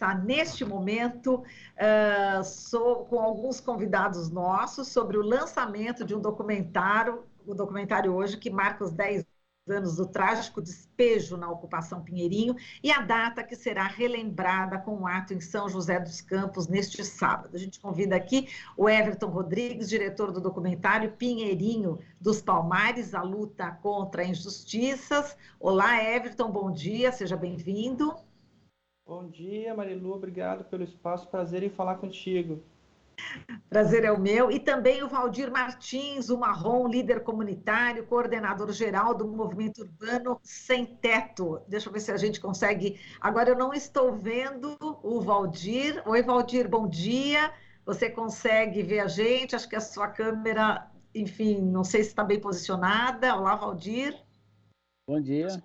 conversar neste momento com alguns convidados nossos sobre o lançamento de um documentário, o documentário hoje que marca os 10 anos do trágico despejo na ocupação Pinheirinho e a data que será relembrada com o ato em São José dos Campos neste sábado. A gente convida aqui o Everton Rodrigues, diretor do documentário Pinheirinho dos Palmares, a luta contra injustiças. Olá, Everton, bom dia, seja bem-vindo. Bom dia, Marilu, obrigado pelo espaço, prazer em falar contigo. Prazer é o meu. E também o Valdir Martins, o Marrom, líder comunitário, coordenador geral do Movimento Urbano Sem Teto. Deixa eu ver se a gente consegue. Agora eu não estou vendo o Valdir. Oi, Valdir, bom dia. Você consegue ver a gente? Acho que a sua câmera, enfim, não sei se está bem posicionada. Olá, Valdir. Bom dia.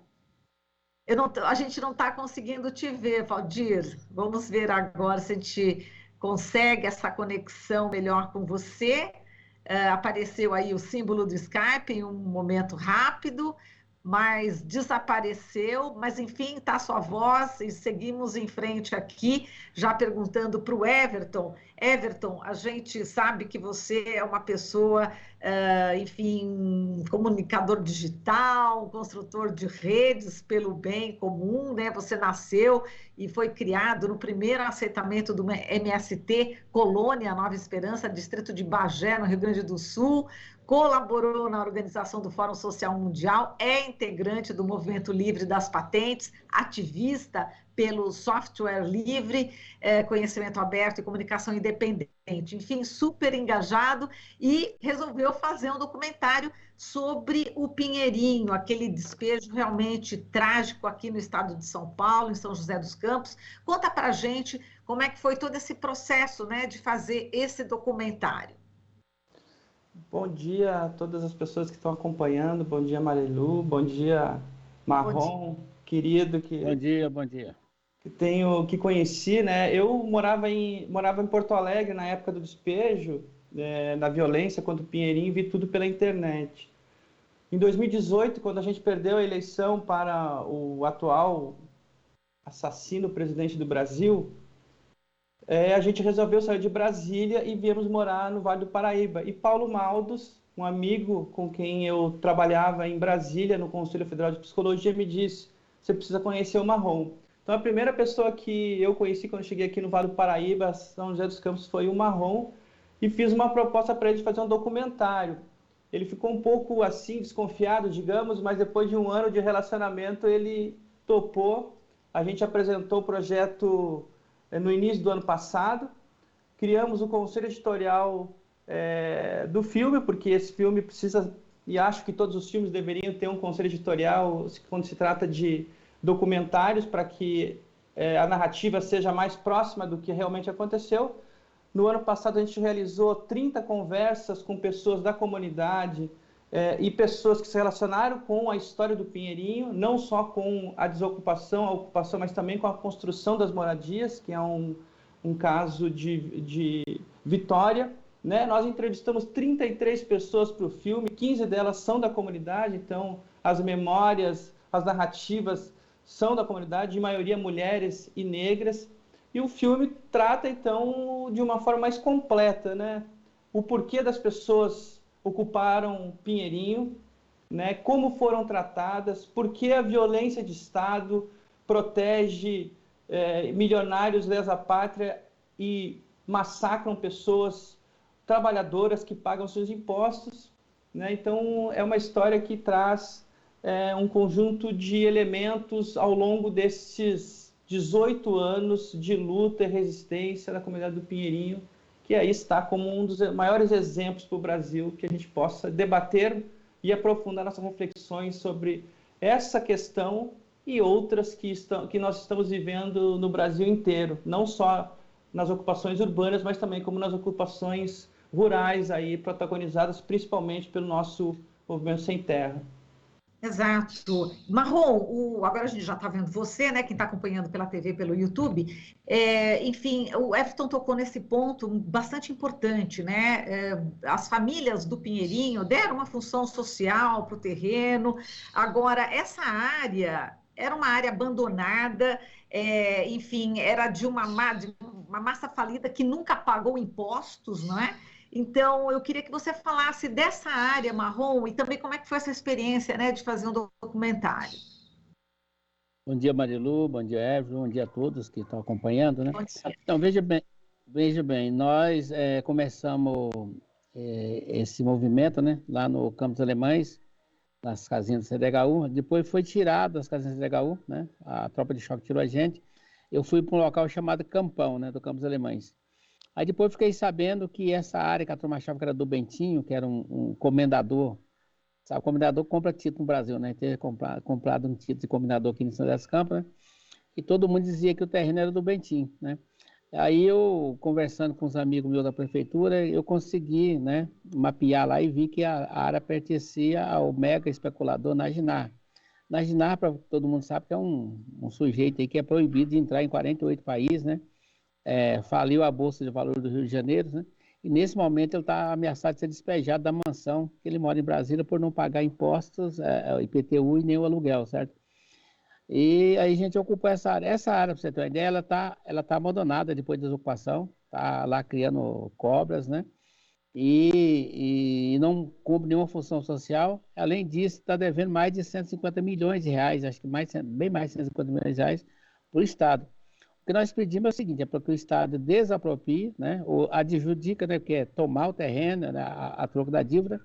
A gente não está conseguindo te ver, Valdir. Vamos ver agora se a gente consegue essa conexão melhor com você. Apareceu aí o símbolo do Skype em um momento rápido, mas desapareceu. Mas, enfim, está a sua voz e seguimos em frente aqui, já perguntando para o Everton. Everton, a gente sabe que você é uma pessoa, enfim, comunicador digital, construtor de redes pelo bem comum, né? Você nasceu e foi criado no primeiro assentamento do MST Colônia Nova Esperança, distrito de Bagé, no Rio Grande do Sul, colaborou na organização do Fórum Social Mundial, é integrante do Movimento Livre das Patentes, ativista pelo software livre, conhecimento aberto e comunicação independente, enfim, super engajado, e resolveu fazer um documentário sobre o Pinheirinho, aquele despejo realmente trágico aqui no estado de São Paulo, em São José dos Campos. Conta pra gente como é que foi todo esse processo, né, de fazer esse documentário. Bom dia a todas as pessoas que estão acompanhando, bom dia, Marilu, bom dia, Marrom, querido. Bom dia. Que conheci, né? Eu morava em Porto Alegre na época do despejo, na violência contra o Pinheirinho, e vi tudo pela internet. Em 2018, quando a gente perdeu a eleição para o atual assassino presidente do Brasil, a gente resolveu sair de Brasília e viemos morar no Vale do Paraíba. E Paulo Maldos, um amigo com quem eu trabalhava em Brasília, no Conselho Federal de Psicologia, me disse: você precisa conhecer o Marrom. Então, a primeira pessoa que eu conheci quando cheguei aqui no Vale do Paraíba, São José dos Campos, foi o Marrom, e fiz uma proposta para ele de fazer um documentário. Ele ficou um pouco assim, desconfiado, digamos, mas depois de um ano de relacionamento, ele topou. A gente apresentou o projeto no início do ano passado, criamos o conselho editorial do filme, porque esse filme precisa, e acho que todos os filmes deveriam ter um conselho editorial quando se trata de documentários, para que a narrativa seja mais próxima do que realmente aconteceu. No ano passado a gente realizou 30 conversas com pessoas da comunidade e pessoas que se relacionaram com a história do Pinheirinho, não só com a desocupação, a ocupação, mas também com a construção das moradias, que é um caso de vitória, né? Nós entrevistamos 33 pessoas para o filme, 15 delas são da comunidade, então as memórias, as narrativas são da comunidade, de maioria mulheres e negras, e o filme trata, então, de uma forma mais completa, né? O porquê das pessoas ocuparam Pinheirinho, né? Como foram tratadas, por que a violência de Estado protege milionários lesa-pátria e massacram pessoas trabalhadoras que pagam seus impostos, né? Então, é uma história que traz um conjunto de elementos ao longo desses 18 anos de luta e resistência da comunidade do Pinheirinho, que aí está como um dos maiores exemplos para o Brasil, que a gente possa debater e aprofundar nossas reflexões sobre essa questão e outras que nós estamos vivendo no Brasil inteiro, não só nas ocupações urbanas, mas também como nas ocupações rurais, aí, protagonizadas principalmente pelo nosso movimento Sem Terra. Exato. Marrom, agora a gente já está vendo você, né, quem está acompanhando pela TV, pelo YouTube, enfim, o Everton tocou nesse ponto bastante importante, né, as famílias do Pinheirinho deram uma função social para o terreno, agora essa área era uma área abandonada, enfim, era de uma massa falida que nunca pagou impostos, não é? Então, eu queria que você falasse dessa área marrom e também como é que foi essa experiência, né, de fazer um documentário. Bom dia, Marilu, bom dia, Everton, bom dia a todos que estão acompanhando, né? Bom dia. Então, veja bem, nós começamos esse movimento, né, lá no Campos Alemães, nas casinhas do CDHU, depois foi tirado das casinhas do CDHU, né, a tropa de choque tirou a gente, eu fui para um local chamado Campão, né, do Campos Alemães. Aí depois fiquei sabendo que essa área que a turma achava que era do Bentinho, que era um comendador, sabe, o comendador compra título no Brasil, né, ter comprado um título de comendador aqui em São José dos Campos, né, e todo mundo dizia que o terreno era do Bentinho, né. Aí eu, conversando com os amigos meus da prefeitura, eu consegui, né, mapear lá e vi que a área pertencia ao mega especulador Naginar. Naginar, para todo mundo sabe, que é um sujeito aí que é proibido de entrar em 48 países, né? Faliu a Bolsa de Valores do Rio de Janeiro, né? E nesse momento ele está ameaçado de ser despejado da mansão que ele mora em Brasília por não pagar impostos, IPTU e nem o aluguel, certo? E aí a gente ocupou essa área. Essa área, para você ter uma ideia, ela tá abandonada depois da desocupação, tá lá criando cobras, né? E não cumpre nenhuma função social. Além disso, está devendo mais de 150 milhões de reais, acho que bem mais de 150 milhões de reais para o Estado. O que nós pedimos é o seguinte, é para que o Estado desaproprie, né? Ou adjudica, né? Que é tomar o terreno, né? A troco da dívida.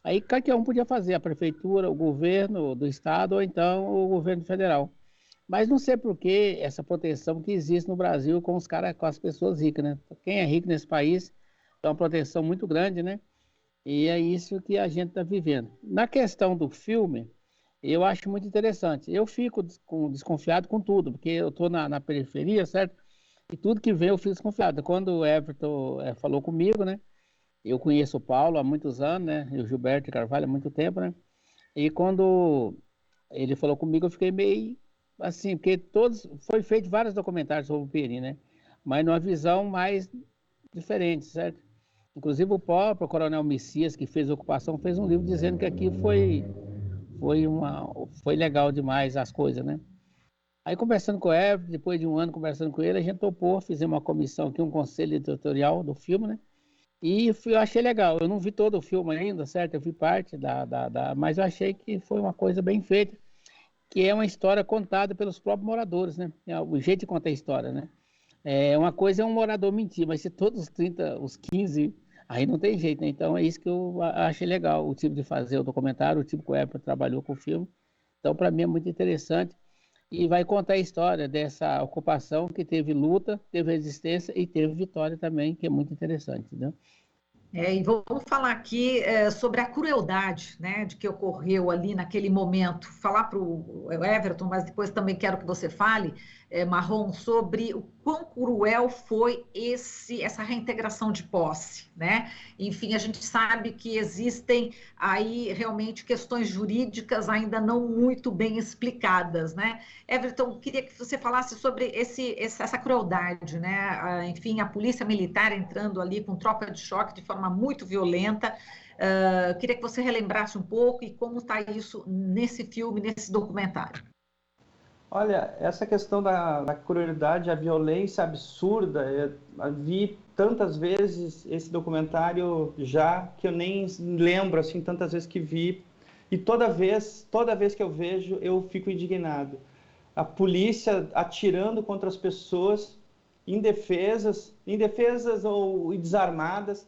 Aí qualquer um podia fazer, a prefeitura, o governo do estado ou então o governo federal. Mas não sei por que essa proteção que existe no Brasil com os caras, com as pessoas ricas, né? Quem é rico nesse país tem uma proteção muito grande, né? E é isso que a gente está vivendo. Na questão do filme, eu acho muito interessante. Eu fico desconfiado com tudo, porque eu estou na periferia, certo? E tudo que vem eu fico desconfiado. Quando o Everton falou comigo, né? Eu conheço o Paulo há muitos anos, né? E o Gilberto Carvalho há muito tempo, né? E quando ele falou comigo, eu fiquei meio assim, porque foi feito vários documentários sobre o Peri, né? Mas numa visão mais diferente, certo? Inclusive o próprio Coronel Messias, que fez a ocupação, fez um livro dizendo que aqui foi legal demais as coisas, né? Aí conversando com o Everton, depois de um ano conversando com ele, a gente topou, fizemos uma comissão aqui, um conselho editorial do filme, né? E eu achei legal. Eu não vi todo o filme ainda, certo? Eu vi parte mas eu achei que foi uma coisa bem feita, que é uma história contada pelos próprios moradores, né? O jeito de contar a história, né? Uma coisa é um morador mentir, mas se todos os 30, os 15, aí não tem jeito, né? Então é isso que eu achei legal, o tipo de fazer o documentário, o tipo que o Everton trabalhou com o filme. Então, para mim é muito interessante. E vai contar a história dessa ocupação que teve luta, teve resistência e teve vitória também, que é muito interessante, né? E vamos falar aqui sobre a crueldade, né, de que ocorreu ali naquele momento. Falar para o Everton, mas depois também quero que você fale, Marrom, sobre o quão cruel foi essa reintegração de posse, né? Enfim, a gente sabe que existem aí realmente questões jurídicas ainda não muito bem explicadas, né? Everton, queria que você falasse sobre essa crueldade, né? Enfim, a polícia militar entrando ali com tropa de choque de forma muito violenta. Queria que você relembrasse um pouco e como está isso nesse filme, nesse documentário. Olha, essa questão da crueldade, a violência absurda, eu vi tantas vezes esse documentário já que eu nem lembro assim tantas vezes que vi, e toda vez que eu vejo eu fico indignado. A polícia atirando contra as pessoas indefesas ou desarmadas,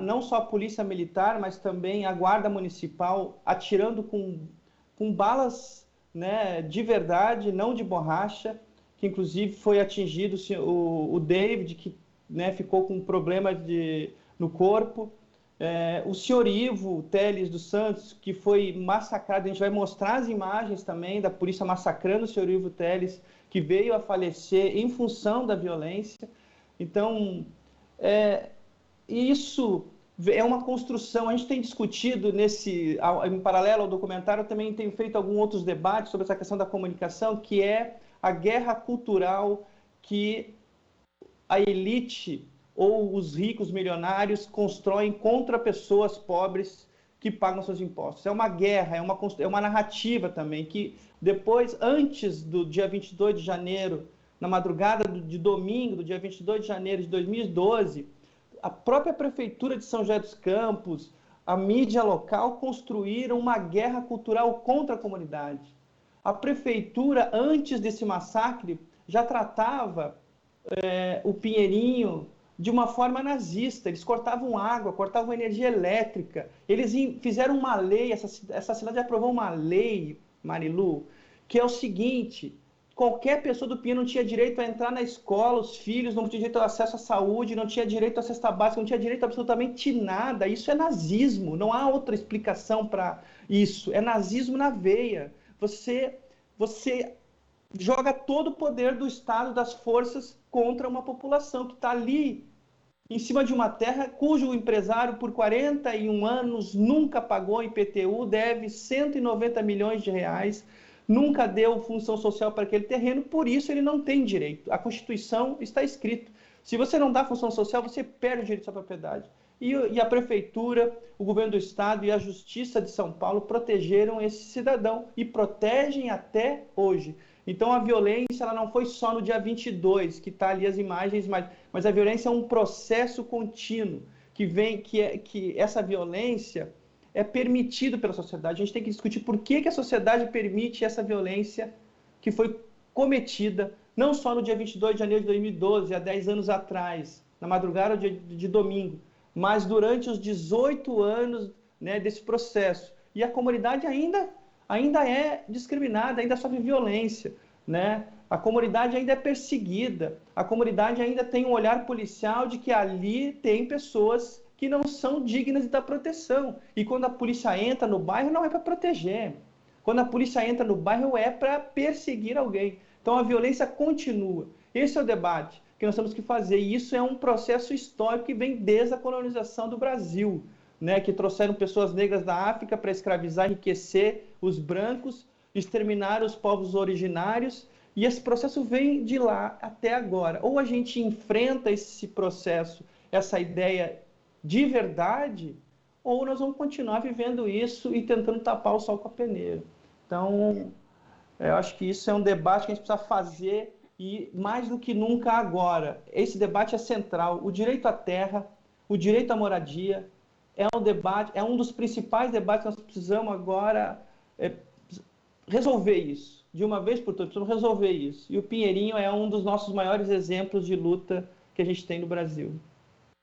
não só a polícia militar, mas também a guarda municipal atirando com balas, né, de verdade, não de borracha, que inclusive foi atingido o David, que, né, ficou com um problema no corpo. O senhor Ivo Teles dos Santos, que foi massacrado, a gente vai mostrar as imagens também da polícia massacrando o senhor Ivo Teles, que veio a falecer em função da violência. Então, isso é uma construção. A gente tem discutido em paralelo ao documentário, também tem feito alguns outros debates sobre essa questão da comunicação, que é a guerra cultural que a elite ou os ricos milionários constroem contra pessoas pobres que pagam seus impostos. É uma guerra, é uma narrativa também, que depois, antes do dia 22 de janeiro, na madrugada de domingo, do dia 22 de janeiro de 2012, a própria Prefeitura de São José dos Campos, a mídia local construíram uma guerra cultural contra a comunidade. A Prefeitura, antes desse massacre, já tratava o Pinheirinho de uma forma nazista. Eles cortavam água, cortavam energia elétrica. Eles fizeram uma lei, essa cidade aprovou uma lei, Marilu, que é o seguinte: qualquer pessoa do Pinheiro não tinha direito a entrar na escola, os filhos não tinham direito ao acesso à saúde, não tinha direito à cesta básica, não tinha direito a absolutamente nada. Isso é nazismo, não há outra explicação para isso. É nazismo na veia. Você joga todo o poder do Estado, das forças, contra uma população que está ali, em cima de uma terra cujo empresário, por 41 anos, nunca pagou IPTU, deve 190 milhões de reais, nunca deu função social para aquele terreno, por isso ele não tem direito. A Constituição está escrito. Se você não dá função social, você perde o direito à sua propriedade. E a Prefeitura, o Governo do Estado e a Justiça de São Paulo protegeram esse cidadão e protegem até hoje. Então, a violência ela não foi só no dia 22, que está ali as imagens, mas a violência é um processo contínuo, que essa violência é permitida pela sociedade. A gente tem que discutir por que a sociedade permite essa violência que foi cometida, não só no dia 22 de janeiro de 2012, há 10 anos atrás, na madrugada de domingo, mas durante os 18 anos, né, desse processo. E a comunidade ainda é discriminada, ainda sofre violência, né? A comunidade ainda é perseguida, a comunidade ainda tem um olhar policial de que ali tem pessoas que não são dignas da proteção. E quando a polícia entra no bairro, não é para proteger. Quando a polícia entra no bairro, é para perseguir alguém. Então a violência continua. Esse é o debate que nós temos que fazer. E isso é um processo histórico que vem desde a colonização do Brasil, né, que trouxeram pessoas negras da África para escravizar, enriquecer os brancos, exterminar os povos originários, e esse processo vem de lá até agora. Ou a gente enfrenta esse processo, essa ideia de verdade, ou nós vamos continuar vivendo isso e tentando tapar o sol com a peneira. Então, eu acho que isso é um debate que a gente precisa fazer, e mais do que nunca agora. Esse debate é central. O direito à terra, o direito à moradia, é um dos principais debates que nós precisamos agora resolver isso. De uma vez por todas, precisamos resolver isso. E o Pinheirinho é um dos nossos maiores exemplos de luta que a gente tem no Brasil.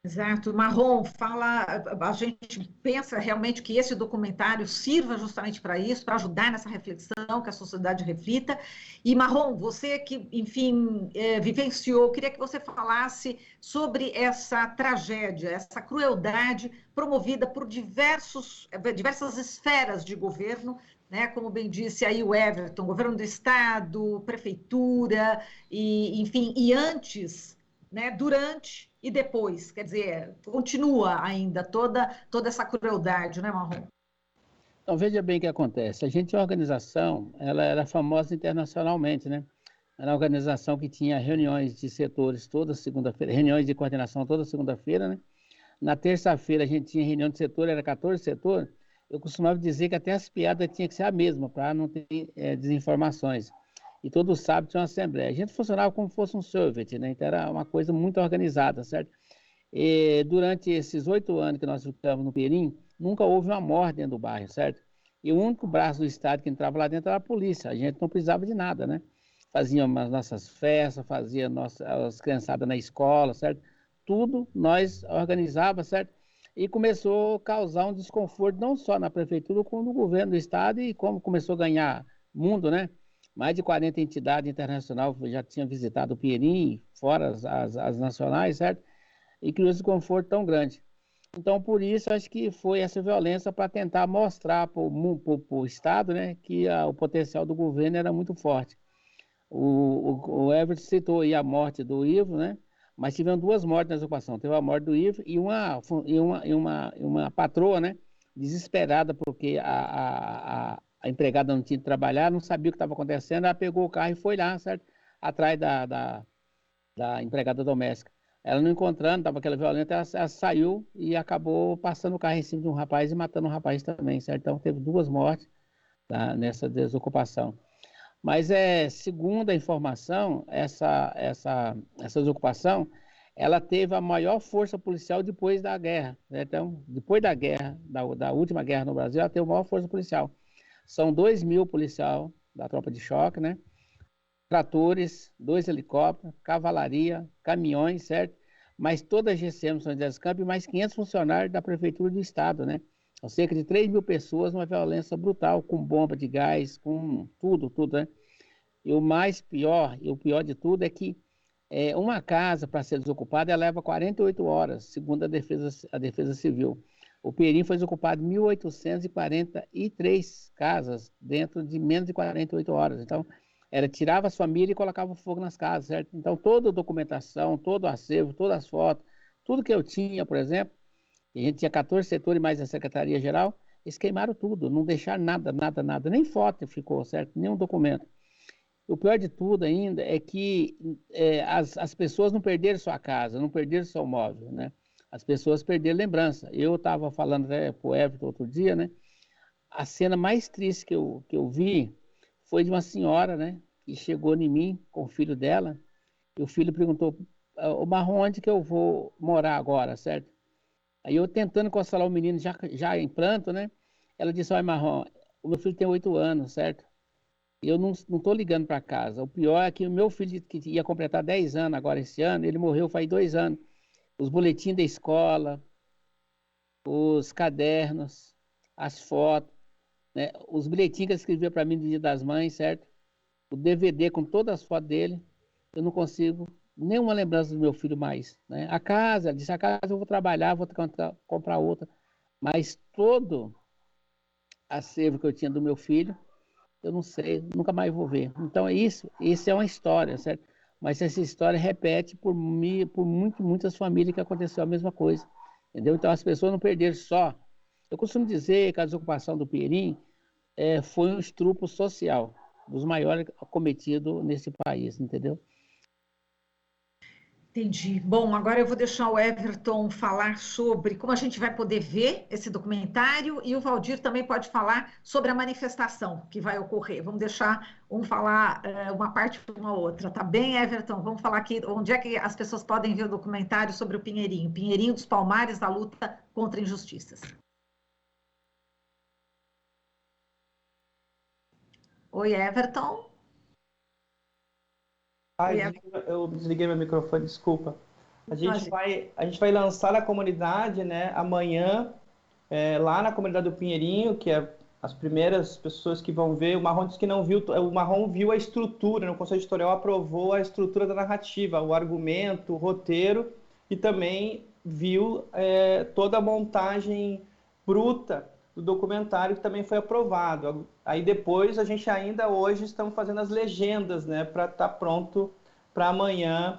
Exato. Marrom, a gente pensa realmente que esse documentário sirva justamente para isso, para ajudar nessa reflexão, que a sociedade reflita. E, Marrom, você que, enfim, vivenciou, queria que você falasse sobre essa tragédia, essa crueldade promovida por diversas esferas de governo, né? Como bem disse aí o Everton, governo do Estado, prefeitura, e, enfim, e antes, né, durante e depois, quer dizer, continua ainda toda essa crueldade, né, Marrom? Então, veja bem o que acontece. A gente tinha uma organização, ela era famosa internacionalmente, né? Era uma organização que tinha reuniões de setores toda segunda-feira, reuniões de coordenação toda segunda-feira, né? Na terça-feira a gente tinha reunião de setor, era 14 setores. Eu costumava dizer que até as piadas tinham que ser a mesma, para não ter desinformações. E todo sábado tinha uma assembleia. A gente funcionava como se fosse um Soviet, né? Então era uma coisa muito organizada, certo? E durante esses 8 anos que nós ficamos no Perim, nunca houve uma morte dentro do bairro, certo? E o único braço do Estado que entrava lá dentro era a polícia. A gente não precisava de nada, né? Fazíamos as nossas festas, fazíamos as criançadas na escola, certo? Tudo nós organizava, certo? E começou a causar um desconforto não só na prefeitura, como no governo do Estado, e como começou a ganhar mundo, né? Mais de 40 entidades internacionais já tinham visitado o Perim, fora as nacionais, certo? E criou esse desconforto tão grande. Então, por isso, acho que foi essa violência para tentar mostrar para o Estado, né, que o potencial do governo era muito forte. O Everton citou aí a morte do Ivo, né? Mas tiveram 2 mortes nessa ocupação. Teve a morte do Ivo e uma patroa, né? Desesperada porque a empregada não tinha de trabalhar, não sabia o que estava acontecendo, ela pegou o carro e foi lá, certo? Atrás da empregada doméstica. ela não encontrando, estava aquela violenta, ela saiu e acabou passando o carro em cima de um rapaz e matando um rapaz também, certo? Então teve 2 mortes, tá, nessa desocupação. Mas segundo a informação, essa desocupação, ela teve a maior força policial depois da guerra, né? Então, depois da guerra, da última guerra no Brasil, ela teve a maior força policial. São 2.000 policial da tropa de choque, né? Tratores, 2 helicópteros, cavalaria, caminhões, certo? Mas toda a GCM São José dos Campos e mais 500 funcionários da Prefeitura do Estado, né? São cerca de 3.000 pessoas, uma violência brutal, com bomba de gás, com tudo, né? E o pior de tudo é que uma casa, para ser desocupada, ela leva 48 horas, segundo a Defesa Civil. O Pinheirinho foi desocupado 1.843 casas dentro de menos de 48 horas. Então, tirava as famílias e colocava fogo nas casas, certo? Então, toda a documentação, todo o acervo, todas as fotos, tudo que eu tinha, por exemplo, e a gente tinha 14 setores mais a Secretaria-Geral, eles queimaram tudo, não deixaram nada, nem foto ficou, certo? Nenhum documento. O pior de tudo ainda é que as pessoas não perderam sua casa, não perderam seu móvel, né? As pessoas perderam lembrança. Eu estava falando para o Everton outro dia, né? A cena mais triste que eu vi foi de uma senhora, né? Que chegou em mim com o filho dela, e o filho perguntou, o Marrom, onde que eu vou morar agora, certo? Aí eu tentando consolar o menino já em pranto, né? Ela disse, olha, Marrom, o meu filho tem 8 anos, certo? Eu não estou ligando para casa. O pior é que o meu filho, que ia completar 10 anos agora esse ano, ele morreu faz 2 anos. Os boletins da escola, os cadernos, as fotos, né? Os bilhetinhos que ele escrevia para mim no Dia das Mães, certo? O DVD com todas as fotos dele, eu não consigo nenhuma lembrança do meu filho mais, né? A casa eu vou trabalhar, vou comprar outra. Mas todo acervo que eu tinha do meu filho, eu não sei, nunca mais vou ver. Então isso é uma história, certo? Mas essa história repete por muitas famílias que aconteceu a mesma coisa, entendeu? Então as pessoas não perderam só. Eu costumo dizer que a desocupação do Pinheirinho foi um estupro social, dos maiores cometidos nesse país, entendeu? Entendi. Bom, agora eu vou deixar o Everton falar sobre como a gente vai poder ver esse documentário e o Valdir também pode falar sobre a manifestação que vai ocorrer. Vamos deixar um falar uma parte e uma outra, tá bem, Everton? Vamos falar aqui onde é que as pessoas podem ver o documentário sobre o Pinheirinho, Pinheirinho dos Palmares, da luta contra injustiças. Oi, Everton. Eu desliguei meu microfone, desculpa. A gente vai lançar na comunidade, né, amanhã, lá na comunidade do Pinheirinho, que é as primeiras pessoas que vão ver. O Marrom disse que não viu, o Marrom viu a estrutura, o Conselho Editorial aprovou a estrutura da narrativa, o argumento, o roteiro, e também viu toda a montagem bruta do documentário, que também foi aprovado. Aí depois, a gente ainda hoje estamos fazendo as legendas, né, para estar pronto para amanhã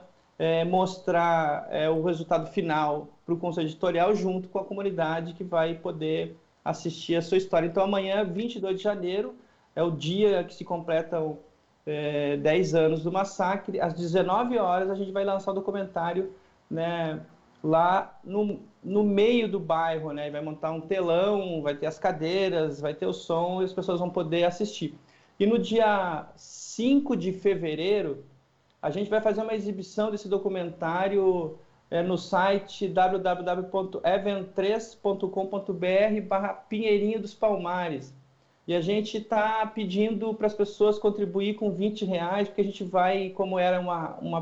mostrar o resultado final para o Conselho Editorial, junto com a comunidade que vai poder assistir a sua história. Então amanhã, 22 de janeiro, é o dia que se completam 10 anos do massacre. Às 19 horas, a gente vai lançar o documentário, né, lá no meio do bairro, né? Vai montar um telão, vai ter as cadeiras, vai ter o som, e as pessoas vão poder assistir. E no dia 5 de fevereiro, a gente vai fazer uma exibição desse documentário no site www.even3.com.br/Pinheirinho dos Palmares. E a gente está pedindo para as pessoas contribuir com R$20, porque a gente vai, como era um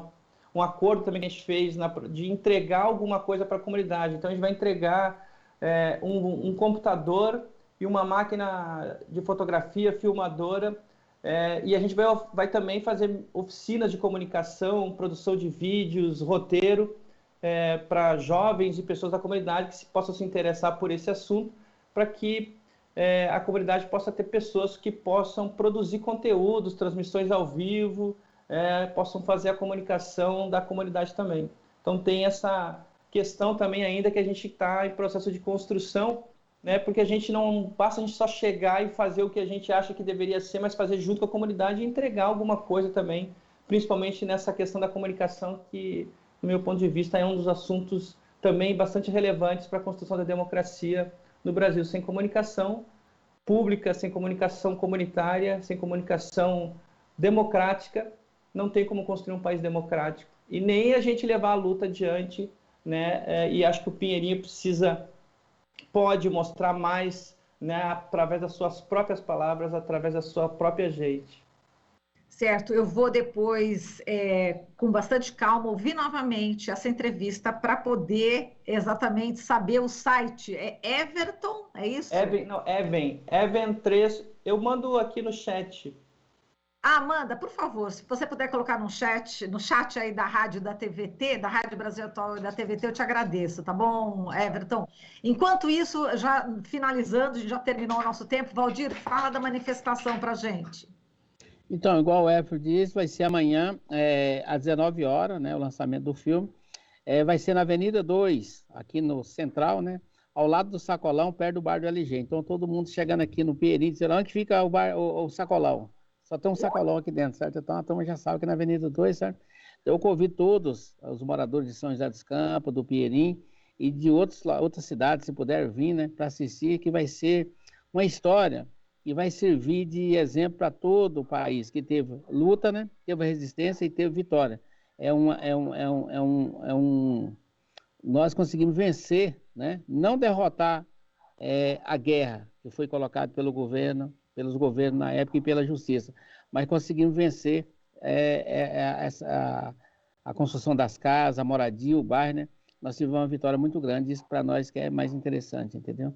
acordo também que a gente fez de entregar alguma coisa para a comunidade. Então a gente vai entregar um computador e uma máquina de fotografia filmadora, e a gente vai também fazer oficinas de comunicação, produção de vídeos, roteiro, para jovens e pessoas da comunidade que possam se interessar por esse assunto, para que a comunidade possa ter pessoas que possam produzir conteúdos, transmissões ao vivo, possam fazer a comunicação da comunidade também. Então tem essa questão também ainda que a gente está em processo de construção, né, porque a gente não basta a gente só chegar e fazer o que a gente acha que deveria ser, mas fazer junto com a comunidade e entregar alguma coisa também, principalmente nessa questão da comunicação que no meu ponto de vista, é um dos assuntos também bastante relevantes para a construção da democracia no Brasil. Sem comunicação pública, sem comunicação comunitária, sem comunicação democrática, não tem como construir um país democrático. E nem a gente levar a luta adiante, né? E acho que o Pinheirinho pode mostrar mais, né, através das suas próprias palavras, através da sua própria gente. Certo, eu vou depois, com bastante calma, ouvir novamente essa entrevista para poder exatamente saber o site. É Everton, é isso? Even 3, eu mando aqui no chat. Amanda, por favor, se você puder colocar no chat aí da Rádio da TVT, da Rádio Brasil Atual e da TVT, eu te agradeço, tá bom, Everton? Enquanto isso, já finalizando, a gente já terminou o nosso tempo, Valdir, fala da manifestação para a gente. Então, igual o Everton disse, vai ser amanhã, às 19 horas, né, o lançamento do filme. Vai ser na Avenida 2, aqui no Central, né, ao lado do Sacolão, perto do bar do LG. Então, todo mundo chegando aqui no Pinheirinho, dizendo onde fica o Sacolão. Só tem um sacolão aqui dentro, certo? Então, a turma já sabe que é na Avenida 2, certo? Eu convido todos os moradores de São José dos Campos, do Pinheirinho e de outras cidades, se puder vir, né, para assistir, que vai ser uma história que vai servir de exemplo para todo o país, que teve luta, né, teve resistência e teve vitória. Nós conseguimos vencer, né, não derrotar a guerra que foi colocada pelos governos na época e pela justiça, mas conseguimos vencer a construção das casas, a moradia, o bairro, né? Nós tivemos uma vitória muito grande, isso para nós que é mais interessante, entendeu?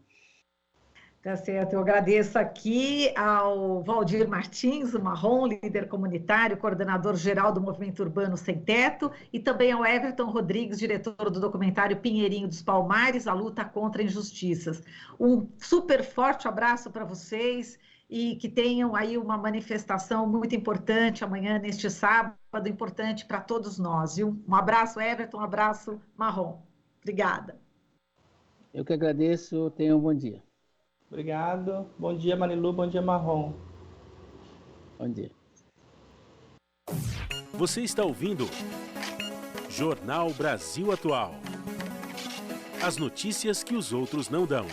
Tá certo, eu agradeço aqui ao Valdir Martins, o Marrom, líder comunitário, coordenador geral do Movimento Urbano Sem Teto, e também ao Everton Rodrigues, diretor do documentário Pinheirinho dos Palmares, a luta contra injustiças. Um super forte abraço para vocês e que tenham aí uma manifestação muito importante amanhã, neste sábado, importante para todos nós, viu? Um abraço, Everton, um abraço, Marrom. Obrigada. Eu que agradeço, tenham um bom dia. Obrigado. Bom dia, Marilu. Bom dia, Marrom. Bom dia. Você está ouvindo Jornal Brasil Atual. As notícias que os outros não dão.